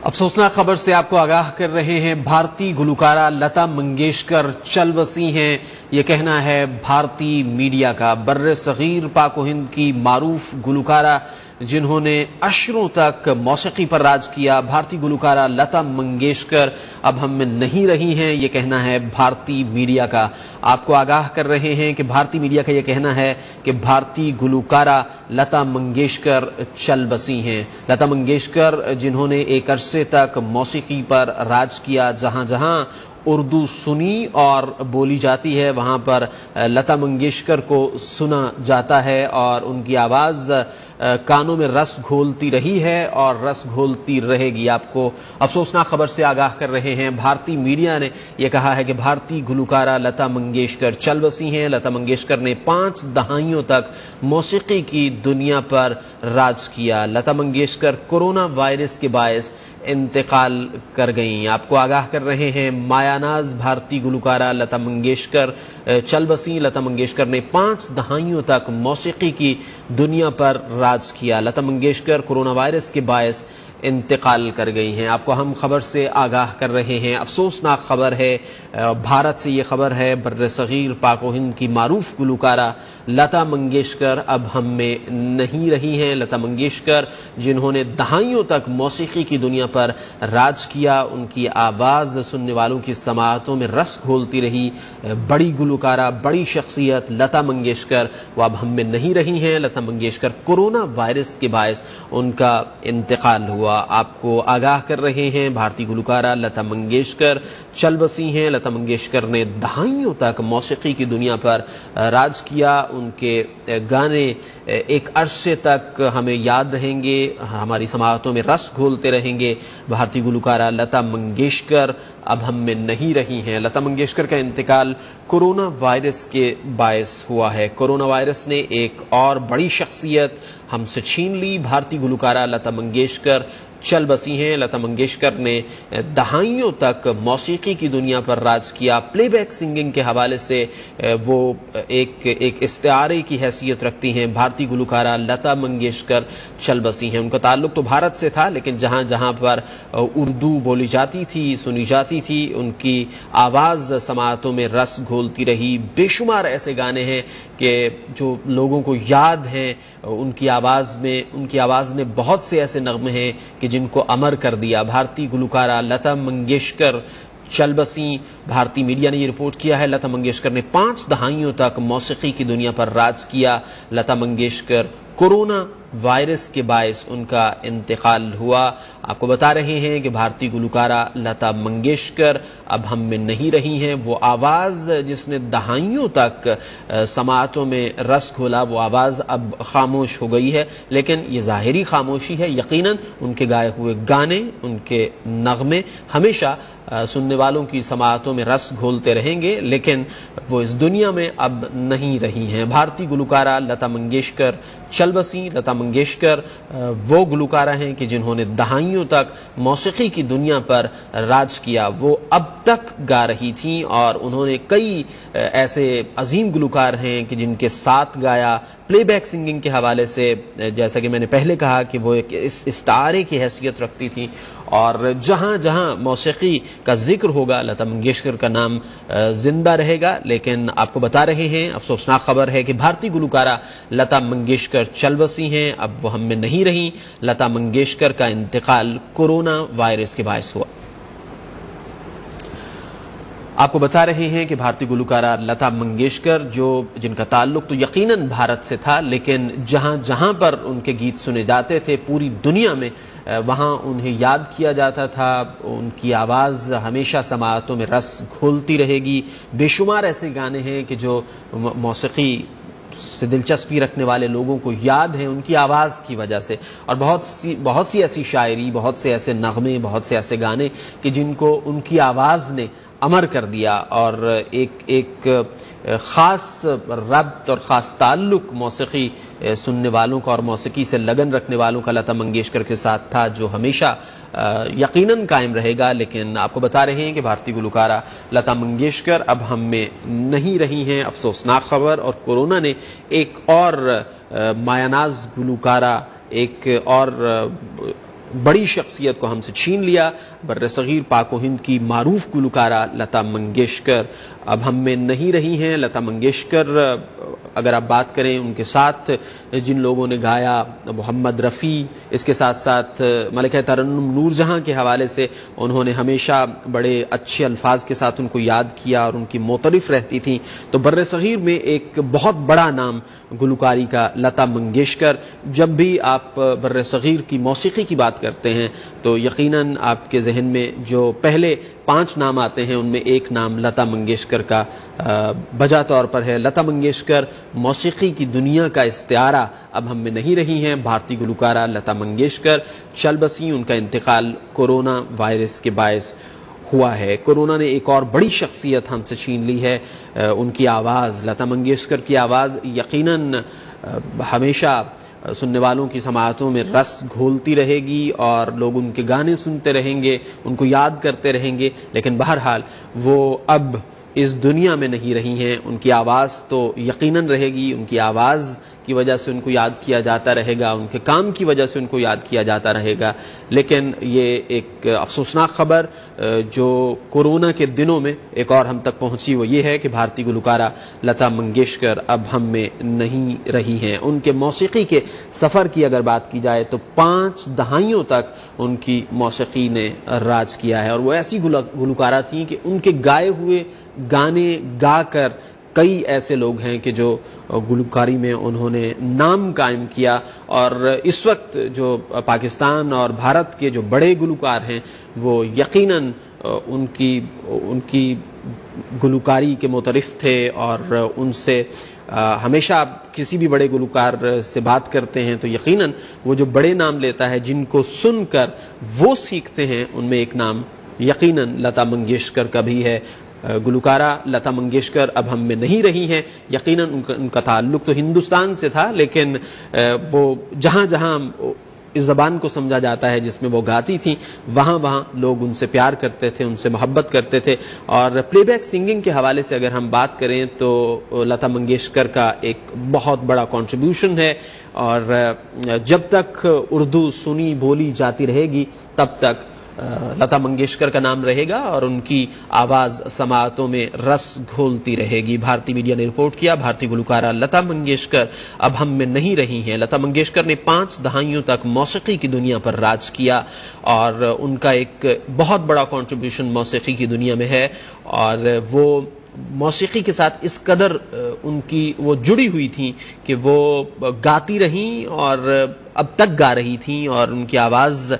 अफसोसनाक खबर से आपको आगाह कर रहे हैं। भारतीय गुलकारा लता मंगेशकर चल बसी हैं, ये कहना है भारतीय मीडिया का। बर्रे सगीर पाक हिंद की मारूफ गुलकारा जिन्होंने अशरों तक मौसीकी पर राज किया, भारतीय गुलकारा लता मंगेशकर अब हम में नहीं रही हैं, ये कहना है भारतीय मीडिया का। आपको आगाह कर रहे हैं कि भारतीय मीडिया का यह कहना है कि भारतीय गुलकारा लता मंगेशकर चल बसी हैं। लता मंगेशकर जिन्होंने एक अरसे तक मौसीकी पर राज किया, जहां जहां उर्दू सुनी और बोली जाती है वहां पर लता मंगेशकर को सुना जाता है और उनकी आवाज़ कानों में रस घोलती रही है और रस घोलती रहेगी। आपको अफसोसनाक खबर से आगाह कर रहे हैं। भारतीय मीडिया ने यह कहा है कि भारतीय गुलकारा लता मंगेशकर चल बसी हैं। लता मंगेशकर ने 5 दहाइयों तक मौसीकी की दुनिया पर राज किया। लता मंगेशकर कोरोना वायरस के बायस इंतकाल कर गईं। आपको आगाह कर रहे हैं, मायानाज भारतीय गुलकारा लता मंगेशकर चल बसी। लता मंगेशकर ने 5 दहाइयों तक मौसीकी की दुनिया पर राज किया। लता मंगेशकर कोरोना वायरस के बायस इंतकाल कर गई हैं। आपको हम खबर से आगाह कर रहे हैं। अफसोसनाक खबर है, भारत से ये खबर है। बर्रे सगीर पाक हिंद की मारूफ गुलकारा लता मंगेशकर अब हम में नहीं रही हैं। लता मंगेशकर जिन्होंने दहाइयों तक मौसीकी की दुनिया पर राज किया, उनकी आवाज़ सुनने वालों की समाअतों में रस घोलती रही, बड़ी गुलकारा, बड़ी शख्सियत लता मंगेशकर वो अब हम में नहीं रही हैं। लता मंगेशकर कोरोना वायरस के बायस उनका इंतकाल हुआ। आपको आगाह कर रहे हैं, भारतीय गुलकारा लता मंगेशकर चल बसी हैं। लता मंगेशकर ने दहाइयों तक मौसीकी की दुनिया पर राज किया। उनके गाने एक अरसे तक हमें याद रहेंगे, हमारी समाअतों में रस घोलते रहेंगे। भारतीय गुलकारा लता मंगेशकर अब हम में नहीं रही हैं। लता मंगेशकर का इंतकाल कोरोना वायरस के बायस हुआ है। कोरोना वायरस ने एक और बड़ी शख्सियत हमसे छीन ली। भारतीय गुलकारा लता मंगेशकर चल बसी हैं। लता मंगेशकर ने दहाइयों तक मौसीकी की दुनिया पर राज किया। प्लेबैक सिंगिंग के हवाले से वो एक इस्तिआरे की हैसियत रखती हैं। भारतीय गुलकारा लता मंगेशकर चल बसी हैं। उनका ताल्लुक तो भारत से था, लेकिन जहाँ जहाँ पर उर्दू बोली जाती थी, सुनी जाती थी, उनकी आवाज़ समाअतों में रस घोलती रही। बेशुमार ऐसे गाने हैं कि जो लोगों को याद हैं। उनकी आवाज़ में बहुत से ऐसे नगमे हैं कि जिनको अमर कर दिया। भारतीय गुलकारा लता मंगेशकर चल बसी। भारतीय मीडिया ने यह रिपोर्ट किया है, लता मंगेशकर ने 5 दहाइयों तक मौसीकी की दुनिया पर राज किया। लता मंगेशकर कोरोना वायरस के बायस उनका इंतकाल हुआ। आपको बता रहे हैं कि भारतीय गुलकारा लता मंगेशकर अब हम में नहीं रही हैं। वो आवाज़ जिसने दहाइयों तक समाअतों में रस घोला, वो आवाज़ अब खामोश हो गई है। लेकिन ये ज़ाहिरी खामोशी है, यकीनन उनके गाए हुए गाने, उनके नगमे हमेशा सुनने वालों की समाअतों में रस घोलते रहेंगे, लेकिन वो इस दुनिया में अब नहीं रही हैं। भारतीय गुलकारा लता मंगेशकर चल बसी। लता मंगेशकर वो गुलकारा हैं कि जिन्होंने दहाइयों तक मौसीकी की दुनिया पर राज किया। वो अब तक गा रही थीं और उन्होंने कई ऐसे अजीम गुलकार हैं कि जिनके साथ गाया। प्लेबैक सिंगिंग के हवाले से जैसा कि मैंने पहले कहा कि वो एक इस्तारे की हैसियत रखती थी और जहाँ जहाँ मौसीकी का जिक्र होगा लता मंगेशकर का नाम जिंदा रहेगा। लेकिन आपको बता रहे हैं, अफसोसनाक खबर है कि भारतीय गुलकारा लता मंगेशकर चल बसी हैं, अब वो हम में नहीं रही। लता मंगेशकर का इंतकाल कोरोना वायरस के बायस हुआ। आपको बता रहे हैं कि भारतीय गुलकारा लता मंगेशकर जिनका ताल्लुक तो यकीनन भारत से था, लेकिन जहां जहां पर उनके गीत सुने जाते थे पूरी दुनिया में वहां उन्हें याद किया जाता था। उनकी आवाज़ हमेशा समाअतों में रस घोलती रहेगी। बेशुमार ऐसे गाने हैं कि जो मौसीकी से दिलचस्पी रखने वाले लोगों को याद हैं उनकी आवाज़ की वजह से। और बहुत सी ऐसी शायरी, बहुत से ऐसे नगमे, बहुत से ऐसे गाने कि जिनको उनकी आवाज़ ने अमर कर दिया और एक ख़ास रब्त और ख़ास ताल्लुक मौसीकी सुनने वालों का और मौसीकी से लगन रखने वालों का लता मंगेशकर के साथ था, जो हमेशा यकीनन कायम रहेगा। लेकिन आपको बता रहे हैं कि भारतीय गुलकारा लता मंगेशकर अब हम में नहीं रही हैं। अफसोसनाक खबर। और कोरोना ने एक और मायानाज गुलकारा, एक और बड़ी शख्सियत को हमसे छीन लिया। बर्र-ए-सग़ीर पाक व हिंद की मारूफ गुलकारा लता मंगेशकर अब हम में नहीं रही हैं। लता मंगेशकर अगर आप बात करें, उनके साथ जिन लोगों ने गाया, मोहम्मद रफ़ी, इसके साथ साथ मलिका तरन्नुम नूरजहां के हवाले से उन्होंने हमेशा बड़े अच्छे अल्फाज के साथ उनको याद किया और उनकी मोतरिफ रहती थी। तो बर्र-ए-सग़ीर में एक बहुत बड़ा नाम गुलकारी का लता मंगेशकर। जब भी आप बर्र-ए-सग़ीर की मौसीकी की बात करते हैं तो यकीनन आपके जहन में जो पहले 5 नाम आते हैं उनमें एक नाम लता मंगेशकर का बजा तौर पर है। लता मंगेशकर मौसीकी की दुनिया का इस्तिआरा अब हम में नहीं रही हैं। भारतीय गुलकारा लता मंगेशकर चल बसी, उनका इंतकाल कोरोना वायरस के बायस हुआ है। कोरोना ने एक और बड़ी शख्सियत हमसे छीन ली है। उनकी आवाज़, लता मंगेशकर की आवाज़ यकीनन हमेशा सुनने वालों की समाअतों में रस घोलती रहेगी और लोग उनके गाने सुनते रहेंगे, उनको याद करते रहेंगे। लेकिन बहरहाल वो अब इस दुनिया में नहीं रही हैं। उनकी आवाज़ तो यकीनन रहेगी, उनकी आवाज़ की वजह से उनको याद किया जाता रहेगा, उनके काम की वजह से उनको याद किया जाता रहेगा। लेकिन ये एक अफसोसनाक खबर जो कोरोना के दिनों में एक और हम तक पहुंची वो ये है कि भारतीय गुलकारा लता मंगेशकर अब हम में नहीं रही हैं। उनके मौसीकी के सफ़र की अगर बात की जाए तो 5 दहाइयों तक उनकी मौसीकी ने राज किया है और वो ऐसी गुलकारा थी कि उनके गाए हुए गाने गाकर कई ऐसे लोग हैं कि जो गुलकारी में उन्होंने नाम कायम किया। और इस वक्त जो पाकिस्तान और भारत के जो बड़े गुलकार हैं वो यकीनन उनकी गुलकारी के मुतरिफ थे और उनसे हमेशा आप किसी भी बड़े गुलकार से बात करते हैं तो यकीनन वो जो बड़े नाम लेता है, जिनको सुनकर वो सीखते हैं, उनमें एक नाम यकीनन लता मंगेशकर का भी है। गुलकारा लता मंगेशकर अब हम में नहीं रही हैं। यकीनन उनका ताल्लुक तो हिंदुस्तान से था, लेकिन वो जहाँ जहाँ इस ज़बान को समझा जाता है जिसमें वो गाती थी, वहाँ वहाँ लोग उनसे प्यार करते थे, उनसे मोहब्बत करते थे। और प्लेबैक सिंगिंग के हवाले से अगर हम बात करें तो लता मंगेशकर का एक बहुत बड़ा कंट्रीब्यूशन है और जब तक उर्दू सुनी बोली जाती रहेगी तब तक लता मंगेशकर का नाम रहेगा और उनकी आवाज़ समाअतों में रस घोलती रहेगी। भारतीय मीडिया ने रिपोर्ट किया, भारतीय गुलकारा लता मंगेशकर अब हम में नहीं रही हैं। लता मंगेशकर ने 5 दहाइयों तक मौसीकी की दुनिया पर राज किया और उनका एक बहुत बड़ा कंट्रीब्यूशन मौसीकी की दुनिया में है और वो मौसीकी के साथ इस कदर उनकी वो जुड़ी हुई थी कि वो गाती रहीं और अब तक गा रही थी और उनकी आवाज़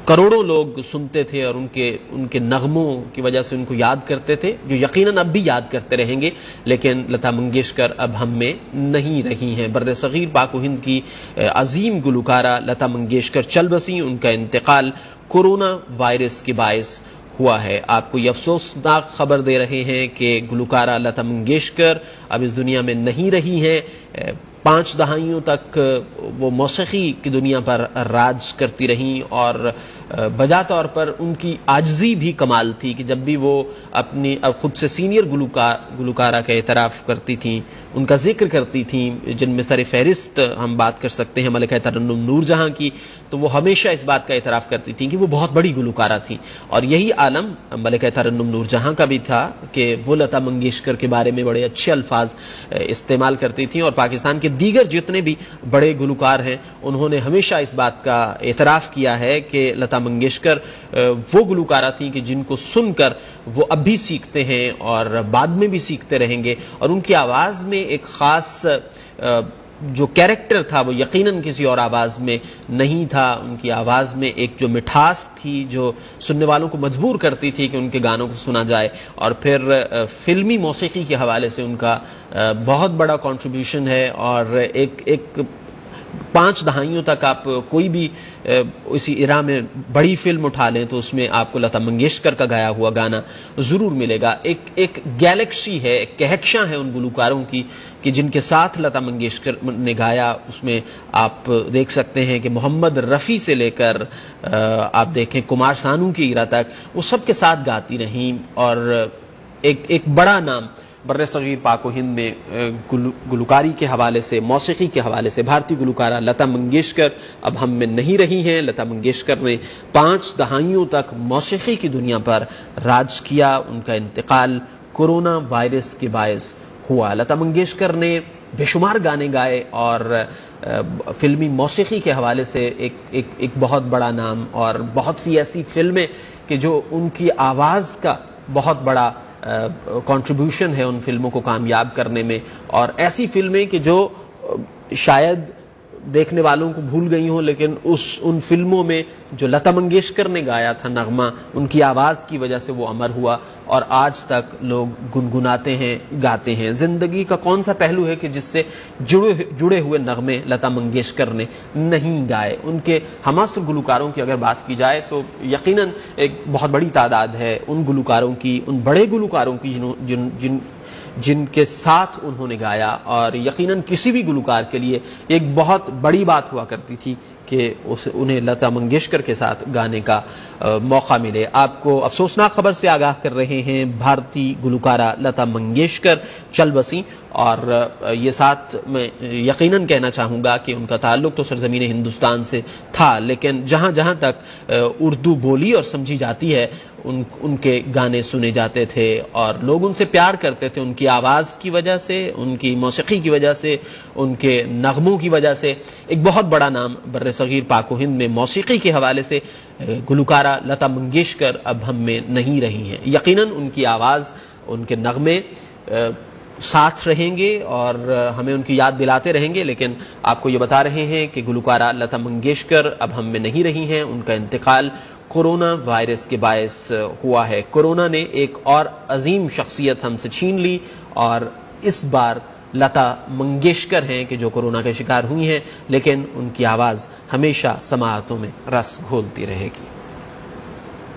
करोड़ों लोग सुनते थे और उनके नगमों की वजह से उनको याद करते थे, जो यकीनन अब भी याद करते रहेंगे। लेकिन लता मंगेशकर अब हम में नहीं रही हैं। बर्र-ए-सग़ीर पाक व हिंद की अजीम गुलकारा लता मंगेशकर चल बसी, उनका इंतकाल कोरोना वायरस के बायस हुआ है। आपको ये अफसोसनाक खबर दे रहे हैं कि गुलकारा लता मंगेशकर अब इस दुनिया में नहीं रही हैं। 5 दहाइयों तक वो मौसीकी की दुनिया पर राज करती रहीं और बजा तौर पर उनकी आजिज़ी भी कमाल थी कि जब भी वो अपनी खुद से सीनियर गुलकारा का एतराफ़ करती थीं, उनका जिक्र करती थीं, जिनमें सर फहरिस्त हम बात कर सकते हैं मलिका तरन्नुम नूरजहां की, तो वो हमेशा इस बात का एतराफ़ करती थीं कि वो बहुत बड़ी गुलकारा थीं। और यही आलम मलिका तरन्नुम नूरजहां का भी था कि वो लता मंगेशकर के बारे में बड़े अच्छे अल्फाज इस्तेमाल करती थीं और पाकिस्तान के दीगर जितने भी बड़े गुलकार हैं उन्होंने हमेशा इस बात का एतराफ़ किया है कि लता मंगेशकर वो गुलकारा थी कि जिनको सुनकर वो अब भी सीखते हैं और बाद में भी सीखते रहेंगे। और उनकी आवाज़ में एक ख़ास जो कैरेक्टर था वो यकीनन किसी और आवाज़ में नहीं था। उनकी आवाज़ में एक जो मिठास थी जो सुनने वालों को मजबूर करती थी कि उनके गानों को सुना जाए। और फिर फिल्मी मौसीकी के हवाले से उनका बहुत बड़ा कंट्रीब्यूशन है और एक 5 दहाइयों तक आप कोई भी इसी इरा में बड़ी फिल्म उठा लें तो उसमें आपको लता मंगेशकर का गाया हुआ गाना ज़रूर मिलेगा। एक गैलेक्सी है, एक कहकशां है उन गुलकारों की कि जिनके साथ लता मंगेशकर ने गाया। उसमें आप देख सकते हैं कि मोहम्मद रफ़ी से लेकर आप देखें कुमार सानू की इरा तक वो सब के साथ गाती रहीं और एक बड़ा नाम बर्रे सगीर पाक व हिंद में गुलकारी के हवाले से, मौसीकी के हवाले से भारतीय गुलकारा लता मंगेशकर अब हम में नहीं रही हैं। लता मंगेशकर ने 5 दहाइयों तक मौसीकी की दुनिया पर राज किया। उनका इंतकाल कोरोना वायरस के बायस हुआ। लता मंगेशकर ने बेशुमार गाने गाए और फिल्मी मौसीकी के हवाले से एक बहुत बड़ा नाम, और बहुत सी ऐसी फिल्में कि जो उनकी आवाज़ का बहुत बड़ा कंट्रीब्यूशन है उन फिल्मों को कामयाब करने में, और ऐसी फिल्में कि जो शायद देखने वालों को भूल गई हों, लेकिन उन फिल्मों में जो लता मंगेशकर ने गाया था नगमा, उनकी आवाज़ की वजह से वो अमर हुआ और आज तक लोग गुनगुनाते हैं, गाते हैं। ज़िंदगी का कौन सा पहलू है कि जिससे जुड़े हुए नगमे लता मंगेशकर ने नहीं गाए। उनके हमअस्र गुलकारों की अगर बात की जाए तो यकीनन एक बहुत बड़ी तादाद है उन गुलकारों की, उन बड़े गुलकारों की जिनके साथ उन्होंने गाया, और यकीनन किसी भी गुलकार के लिए एक बहुत बड़ी बात हुआ करती थी कि उन्हें लता मंगेशकर के साथ गाने का मौका मिले। आपको अफसोसनाक खबर से आगाह कर रहे हैं, भारतीय गुलकारा लता मंगेशकर चल बसी, और ये साथ मैं यकीनन कहना चाहूँगा कि उनका ताल्लुक तो सरजमीन हिंदुस्तान से था, लेकिन जहाँ जहाँ तक उर्दू बोली और समझी जाती है उनके गाने सुने जाते थे और लोग उनसे प्यार करते थे, उनकी आवाज़ की वजह से, उनकी मौसीकी की वजह से, उनके नगमों की वजह से। एक बहुत बड़ा नाम बर्रे सगीर पाक व हिंद में मौसीकी के हवाले से गुलकारा लता मंगेशकर अब हम में नहीं रही हैं। यकीनन उनकी आवाज़, उनके नगमे साथ रहेंगे और हमें उनकी याद दिलाते रहेंगे, लेकिन आपको ये बता रहे हैं कि गुलकारा लता मंगेशकर अब हम में नहीं रही हैं। उनका इंतकाल कोरोना वायरस के बायस हुआ है। कोरोना ने एक और अजीम शख्सियत हमसे छीन ली, और इस बार लता मंगेशकर हैं कि जो कोरोना के शिकार हुई हैं, लेकिन उनकी आवाज़ हमेशा समाअतों में रस घोलती रहेगी।